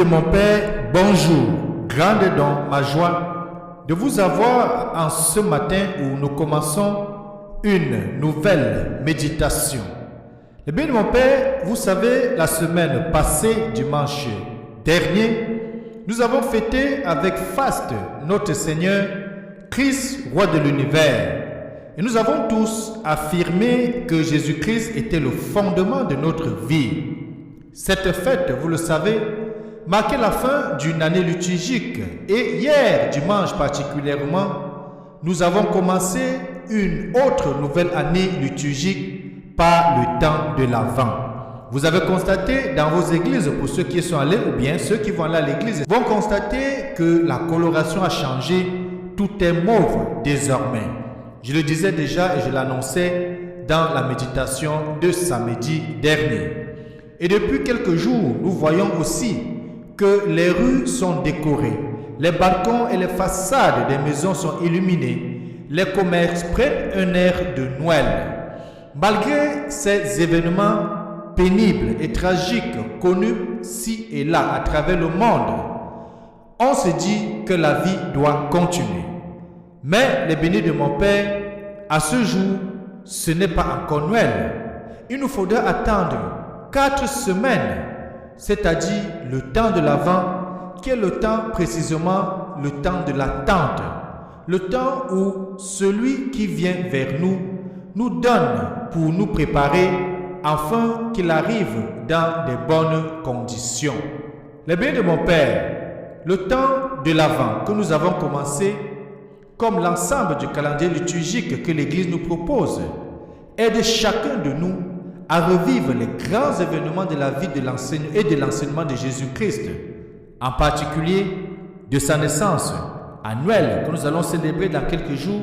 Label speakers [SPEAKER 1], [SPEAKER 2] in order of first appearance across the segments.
[SPEAKER 1] de mon Père, bonjour. Grande est donc ma joie de vous avoir en ce matin où nous commençons une nouvelle méditation. Les bien de mon Père, vous savez, la semaine passée, dimanche dernier, nous avons fêté avec faste notre Seigneur, Christ, roi de l'univers. Et nous avons tous affirmé que Jésus-Christ était le fondement de notre vie. Cette fête, vous le savez, marquait la fin d'une année liturgique. Et hier, dimanche particulièrement, nous avons commencé une autre nouvelle année liturgique par le temps de l'Avent. Vous avez constaté dans vos églises, pour ceux qui sont allés ou bien ceux qui vont aller à l'église, vont constater que la coloration a changé, tout est mauve désormais. Je le disais déjà et je l'annonçais dans la méditation de samedi dernier. Et depuis quelques jours, nous voyons aussi que les rues sont décorées, les balcons et les façades des maisons sont illuminés, les commerces prennent un air de Noël. Malgré ces événements pénibles et tragiques connus ci et là à travers le monde, on se dit que la vie doit continuer. Mais les bénis de mon Père, à ce jour, ce n'est pas encore Noël. Il nous faudra attendre 4 semaines, c'est-à-dire le temps de l'Avent, qui est le temps précisément, le temps de l'attente. Le temps où celui qui vient vers nous nous donne pour nous préparer afin qu'il arrive dans de bonnes conditions. Les biens de mon Père, le temps de l'Avent que nous avons commencé, comme l'ensemble du calendrier liturgique que l'Église nous propose, aide chacun de nous à revivre les grands événements de la vie de l'enseignement de Jésus-Christ, en particulier de sa naissance à Noël, que nous allons célébrer dans quelques jours,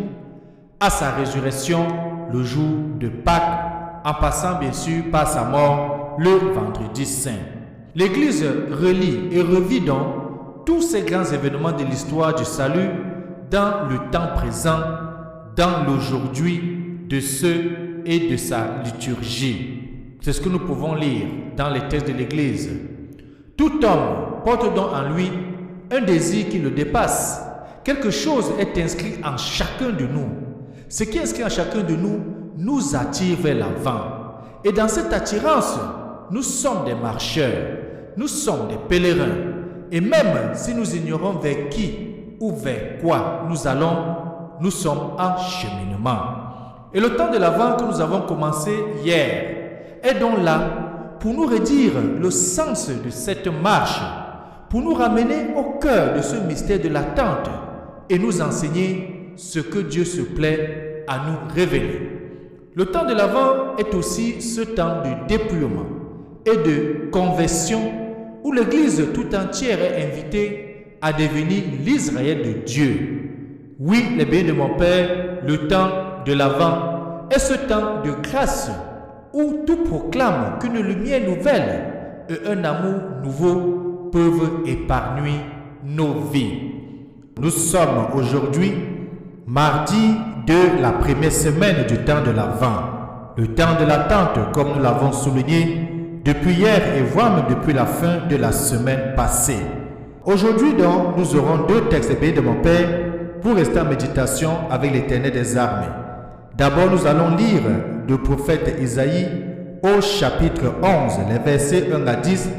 [SPEAKER 1] à sa résurrection le jour de Pâques, en passant bien sûr par sa mort le vendredi saint. L'Église relit et revit donc tous ces grands événements de l'histoire du salut dans le temps présent, dans l'aujourd'hui de ceux et de sa liturgie. C'est ce que nous pouvons lire dans les textes de l'Église. Tout homme porte donc en lui un désir qui le dépasse. Quelque chose est inscrit en chacun de nous. Ce qui est inscrit en chacun de nous nous attire vers l'avant. Et dans cette attirance, nous sommes des marcheurs, nous sommes des pèlerins. Et même si nous ignorons vers qui ou vers quoi nous allons, nous sommes en cheminement. Et le temps de l'Avent que nous avons commencé hier est donc là pour nous redire le sens de cette marche, pour nous ramener au cœur de ce mystère de l'attente et nous enseigner ce que Dieu se plaît à nous révéler. Le temps de l'Avent est aussi ce temps de dépouillement et de conversion où l'Église tout entière est invitée à devenir l'Israël de Dieu. Oui, les bénis de mon Père, le temps de l'Avent est ce temps de grâce où tout proclame qu'une lumière nouvelle et un amour nouveau peuvent épargner nos vies. Nous sommes aujourd'hui mardi de la première semaine du temps de l'Avent, le temps de l'attente comme nous l'avons souligné depuis hier et voire même depuis la fin de la semaine passée. Aujourd'hui donc, nous aurons 2 textes bénis de mon Père pour rester en méditation avec l'Éternel des armées. D'abord, nous allons lire le prophète Isaïe au chapitre 11, les versets 1 à 10,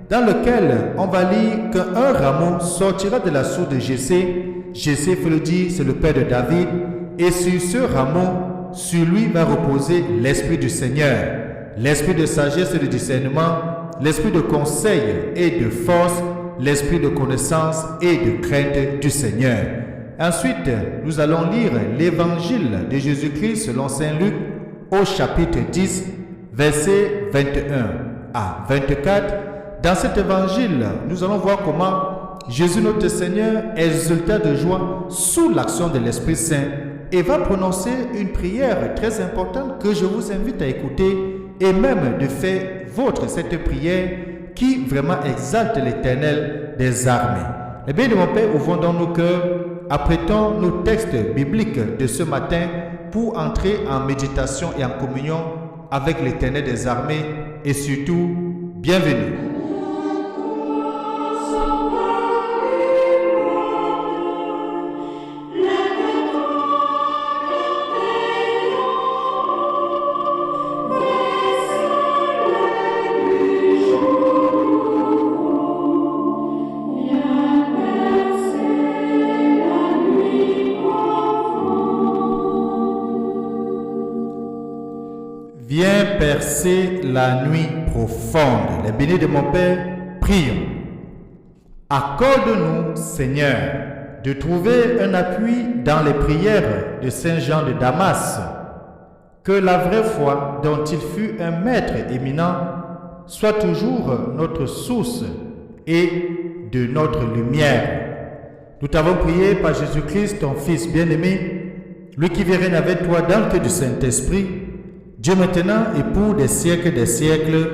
[SPEAKER 1] dans lequel on va lire qu'un rameau sortira de la source de Jessé. Jessé, il faut le dire, c'est le père de David, et sur ce rameau, sur lui va reposer l'Esprit du Seigneur, l'Esprit de sagesse et de discernement, l'Esprit de conseil et de force, l'Esprit de connaissance et de crainte du Seigneur. Ensuite, nous allons lire l'évangile de Jésus-Christ selon Saint Luc au chapitre 10, versets 21 à 24. Dans cet évangile, nous allons voir comment Jésus notre Seigneur exulta de joie sous l'action de l'Esprit Saint et va prononcer une prière très importante que je vous invite à écouter et même de faire vôtre cette prière qui vraiment exalte l'Éternel des armées. Eh bien, de mon Père, ouvrons dans nos cœurs, apprêtons nos textes bibliques de ce matin pour entrer en méditation et en communion avec l'Éternel des armées et surtout, bienvenue. Viens percer la nuit profonde. Les bénis de mon Père, prions. Accorde-nous, Seigneur, de trouver un appui dans les prières de Saint Jean de Damas, que la vraie foi dont il fut un maître éminent soit toujours notre source et de notre lumière. Nous t'avons prié par Jésus-Christ, ton Fils bien-aimé, lui qui vient régner avec toi dans le cœur du Saint-Esprit, Dieu maintenant et pour des siècles des siècles.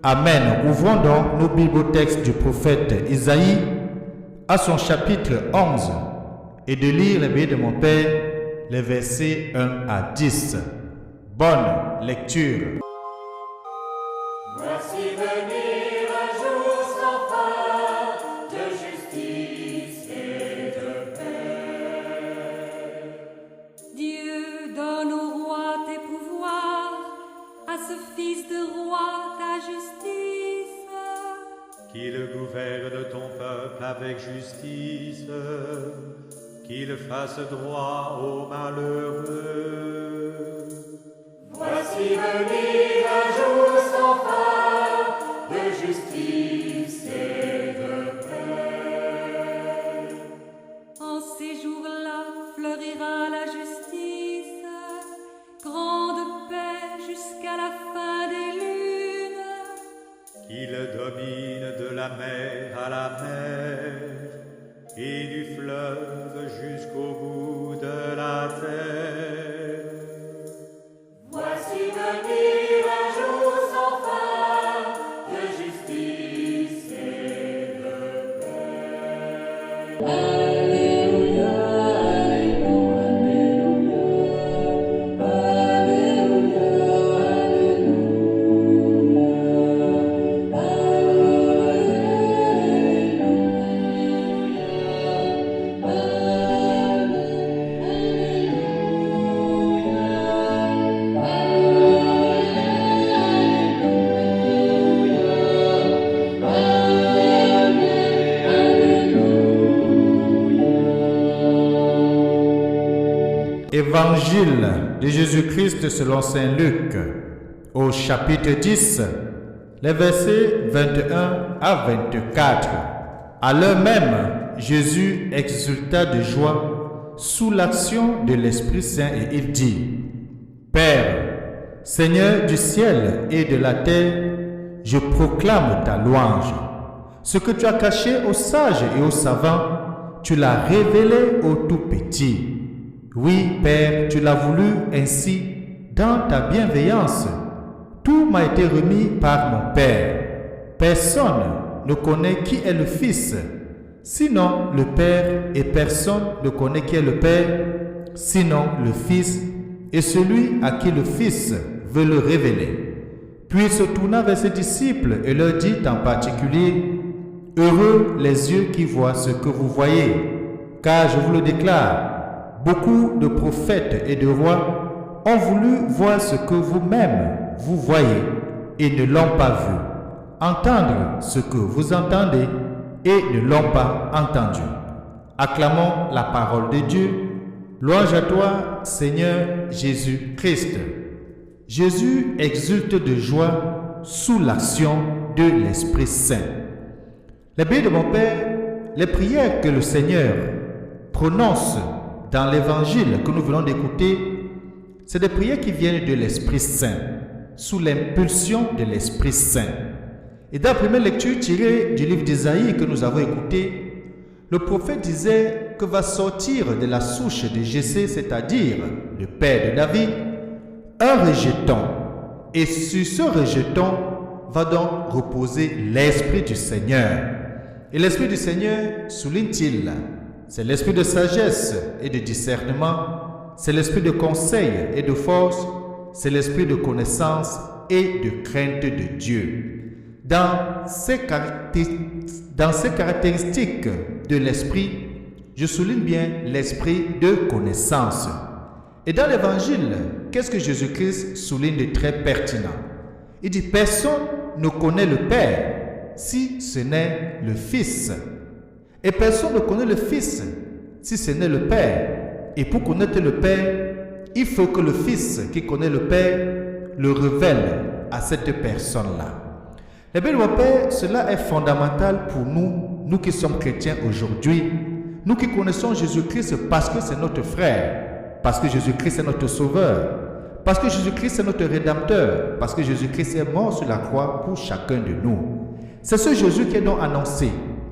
[SPEAKER 1] Amen. Ouvrons donc nos bibliotextes du prophète Isaïe à son chapitre 11 et de lire les bénis de mon Père, les versets 1 à 10. Bonne lecture.
[SPEAKER 2] Voici venir un jour sans fin de justice et de paix.
[SPEAKER 3] Dieu donne au roi tes pouvoirs, à ce fils de roi ta justice.
[SPEAKER 4] Qu'il gouverne ton peuple avec justice, qu'il fasse droit aux malheureux.
[SPEAKER 2] Voici venir un jour sans fin de justice et de paix.
[SPEAKER 3] En ces jours-là fleurira la justice, grande paix jusqu'à la fin des lunes.
[SPEAKER 4] Qu'il domine de la mer à la mer et du fleuve jusqu'au bout de la terre.
[SPEAKER 2] Voici venir un jour sans fin de justice et de paix. Alléluia, Alléluia, Alléluia,
[SPEAKER 1] Évangile de Jésus-Christ selon Saint Luc, au chapitre 10, les versets 21 à 24. À l'heure même, Jésus exulta de joie sous l'action de l'Esprit Saint et il dit: Père, Seigneur du ciel et de la terre, je proclame ta louange. Ce que tu as caché aux sages et aux savants, tu l'as révélé aux tout petits. Oui, Père, tu l'as voulu ainsi dans ta bienveillance. Tout m'a été remis par mon Père. Personne ne connaît qui est le Fils, sinon le Père, et personne ne connaît qui est le Père, sinon le Fils, et celui à qui le Fils veut le révéler. Puis il se tourna vers ses disciples et leur dit en particulier: Heureux les yeux qui voient ce que vous voyez, car je vous le déclare, beaucoup de prophètes et de rois ont voulu voir ce que vous-même vous voyez et ne l'ont pas vu, entendre ce que vous entendez et ne l'ont pas entendu. Acclamons la parole de Dieu. Louange à toi, Seigneur Jésus-Christ. Jésus exulte de joie sous l'action de l'Esprit Saint. Les bénis de mon Père, les prières que le Seigneur prononce dans l'évangile que nous venons d'écouter, c'est des prières qui viennent de l'Esprit Saint, sous l'impulsion de l'Esprit Saint. Et dans la première lecture tirée du livre d'Isaïe que nous avons écouté, le prophète disait que va sortir de la souche de Jessé, c'est-à-dire le père de David, un rejeton. Et sur ce rejeton va donc reposer l'Esprit du Seigneur. Et l'Esprit du Seigneur, souligne-t-il, c'est l'esprit de sagesse et de discernement, c'est l'esprit de conseil et de force, c'est l'esprit de connaissance et de crainte de Dieu. Dans ces caractéristiques de l'esprit, je souligne bien l'esprit de connaissance. Et dans l'évangile, qu'est-ce que Jésus-Christ souligne de très pertinent? Il dit: personne ne connaît le Père si ce n'est le Fils. Et personne ne connaît le Fils si ce n'est le Père. Et pour connaître le Père, il faut que le Fils qui connaît le Père le révèle à cette personne-là. Eh bien, mon Père, cela est fondamental pour nous, nous qui sommes chrétiens aujourd'hui, nous qui connaissons Jésus-Christ parce que c'est notre frère, parce que Jésus-Christ est notre sauveur, parce que Jésus-Christ est notre rédempteur, parce que Jésus-Christ est mort sur la croix pour chacun de nous. C'est ce Jésus qui est donc annoncé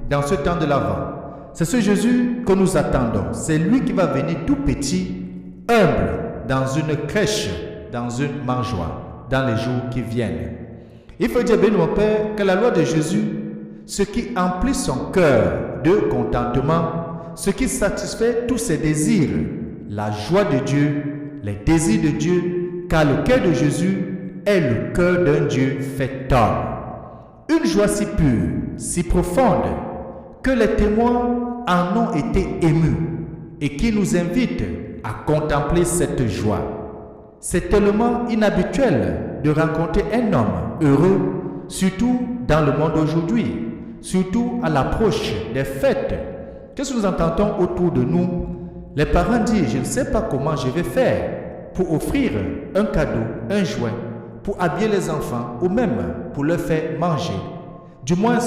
[SPEAKER 1] dans ce temps de l'Avent. C'est ce Jésus que nous attendons. C'est lui qui va venir tout petit, humble, dans une crèche, dans une mangeoire, dans les jours qui viennent. Il faut dire, bien mon Père, que la loi de Jésus, ce qui emplit son cœur de contentement, ce qui satisfait tous ses désirs, la joie de Dieu, les désirs de Dieu, car le cœur de Jésus est le cœur d'un Dieu fait homme. Une joie si pure, si profonde, que les témoins en ont été émus et qui nous invitent à contempler cette joie. C'est tellement inhabituel de rencontrer un homme heureux, surtout dans le monde aujourd'hui, surtout à l'approche des fêtes. Qu'est-ce que nous entendons autour de nous? Les parents disent, je ne sais pas comment je vais faire pour offrir un cadeau, un jouet, pour habiller les enfants ou même pour leur faire manger. Du moins,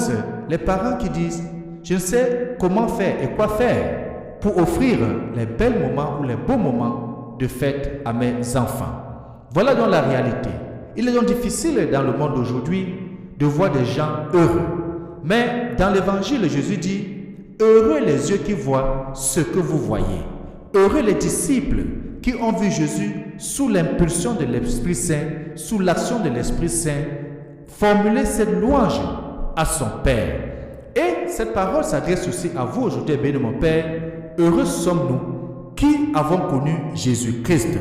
[SPEAKER 1] les parents qui disent, je ne sais comment faire et quoi faire pour offrir les bels moments ou les beaux moments de fête à mes enfants. Voilà donc la réalité. Il est donc difficile dans le monde d'aujourd'hui de voir des gens heureux. Mais dans l'évangile, Jésus dit, heureux les yeux qui voient ce que vous voyez. Heureux les disciples qui ont vu Jésus sous l'impulsion de l'Esprit Saint, sous l'action de l'Esprit Saint, formuler cette louange à son Père. Et cette parole s'adresse aussi à vous aujourd'hui, bien de mon Père. Heureux sommes-nous qui avons connu Jésus-Christ.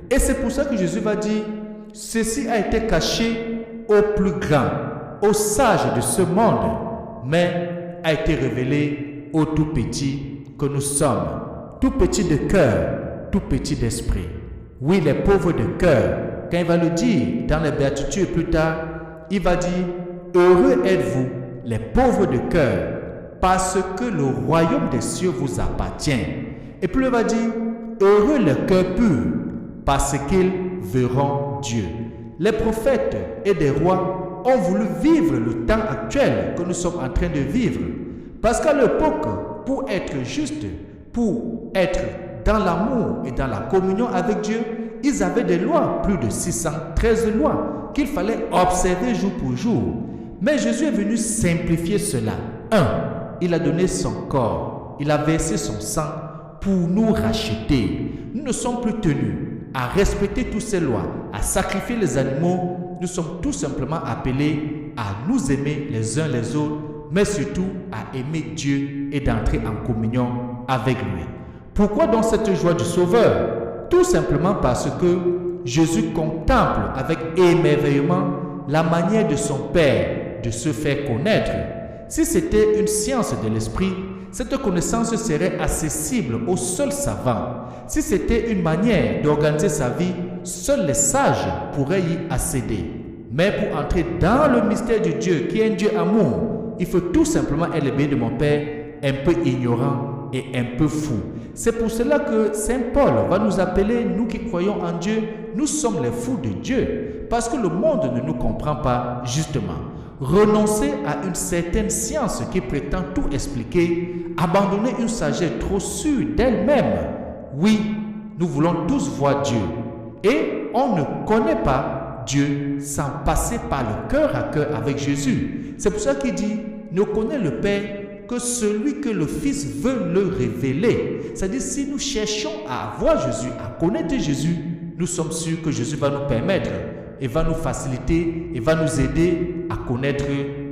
[SPEAKER 1] Et c'est pour ça que Jésus va dire, ceci a été caché aux plus grands, aux sages de ce monde, mais a été révélé aux tout petits que nous sommes, tout petits de cœur, tout petits d'esprit. Oui, les pauvres de cœur, quand il va le dire dans les béatitudes plus tard, il va dire, heureux êtes-vous, les pauvres de cœur, parce que le royaume des cieux vous appartient. Et puis il va dire, heureux les cœurs purs, parce qu'ils verront Dieu. Les prophètes et des rois ont voulu vivre le temps actuel que nous sommes en train de vivre. Parce qu'à l'époque, pour être juste, pour être dans l'amour et dans la communion avec Dieu, ils avaient des lois, plus de 613 lois, qu'il fallait observer jour pour jour. Mais Jésus est venu simplifier cela. 1. Il a donné son corps, il a versé son sang pour nous racheter. Nous ne sommes plus tenus à respecter toutes ces lois, à sacrifier les animaux. Nous sommes tout simplement appelés à nous aimer les uns les autres, mais surtout à aimer Dieu et d'entrer en communion avec lui. Pourquoi donc cette joie du Sauveur? Tout simplement parce que Jésus contemple avec émerveillement la manière de son Père de se faire connaître. Si c'était une science de l'esprit, cette connaissance serait accessible aux seuls savants. Si c'était une manière d'organiser sa vie, seuls les sages pourraient y accéder. Mais pour entrer dans le mystère de Dieu, qui est un Dieu amour, il faut tout simplement être le bien de mon Père, un peu ignorant et un peu fou. C'est pour cela que Saint Paul va nous appeler, nous qui croyons en Dieu, nous sommes les fous de Dieu, parce que le monde ne nous comprend pas justement. Renoncer à une certaine science qui prétend tout expliquer, abandonner une sagesse trop sûre d'elle-même. Oui, nous voulons tous voir Dieu. Et on ne connaît pas Dieu sans passer par le cœur à cœur avec Jésus. C'est pour ça qu'il dit, ne connaît le Père que celui que le Fils veut le révéler. C'est-à-dire, si nous cherchons à voir Jésus, à connaître Jésus, nous sommes sûrs que Jésus va nous permettre et va nous faciliter et va nous aider à connaître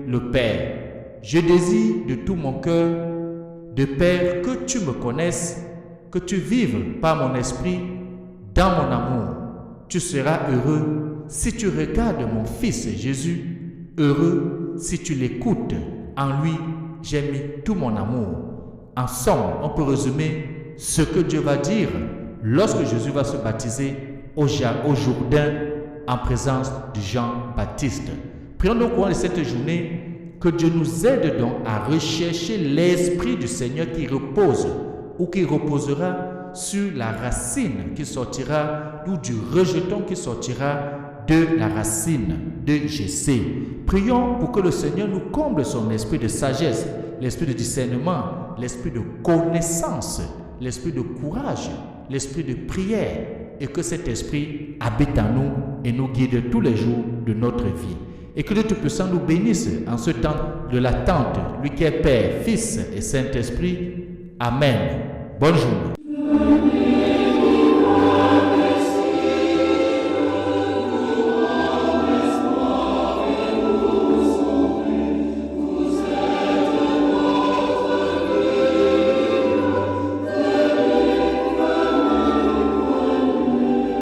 [SPEAKER 1] le Père. Je désire de tout mon cœur, de Père, que tu me connaisses, que tu vives par mon esprit dans mon amour. Tu seras heureux si tu regardes mon Fils Jésus, heureux si tu l'écoutes. En lui, j'ai mis tout mon amour. En somme, on peut résumer ce que Dieu va dire lorsque Jésus va se baptiser au Jourdain en présence de Jean-Baptiste. Prions donc au cours de cette journée que Dieu nous aide donc à rechercher l'Esprit du Seigneur qui repose ou qui reposera sur la racine qui sortira ou du rejeton qui sortira de la racine de Jessé. Prions pour que le Seigneur nous comble son esprit de sagesse, l'esprit de discernement, l'esprit de connaissance, l'esprit de courage, l'esprit de prière, et que cet esprit habite en nous et nous guide tous les jours de notre vie. Et que Dieu Tout-Puissant nous bénisse en ce temps de l'attente, lui qui est Père, Fils et Saint-Esprit. Amen. Bonne journée.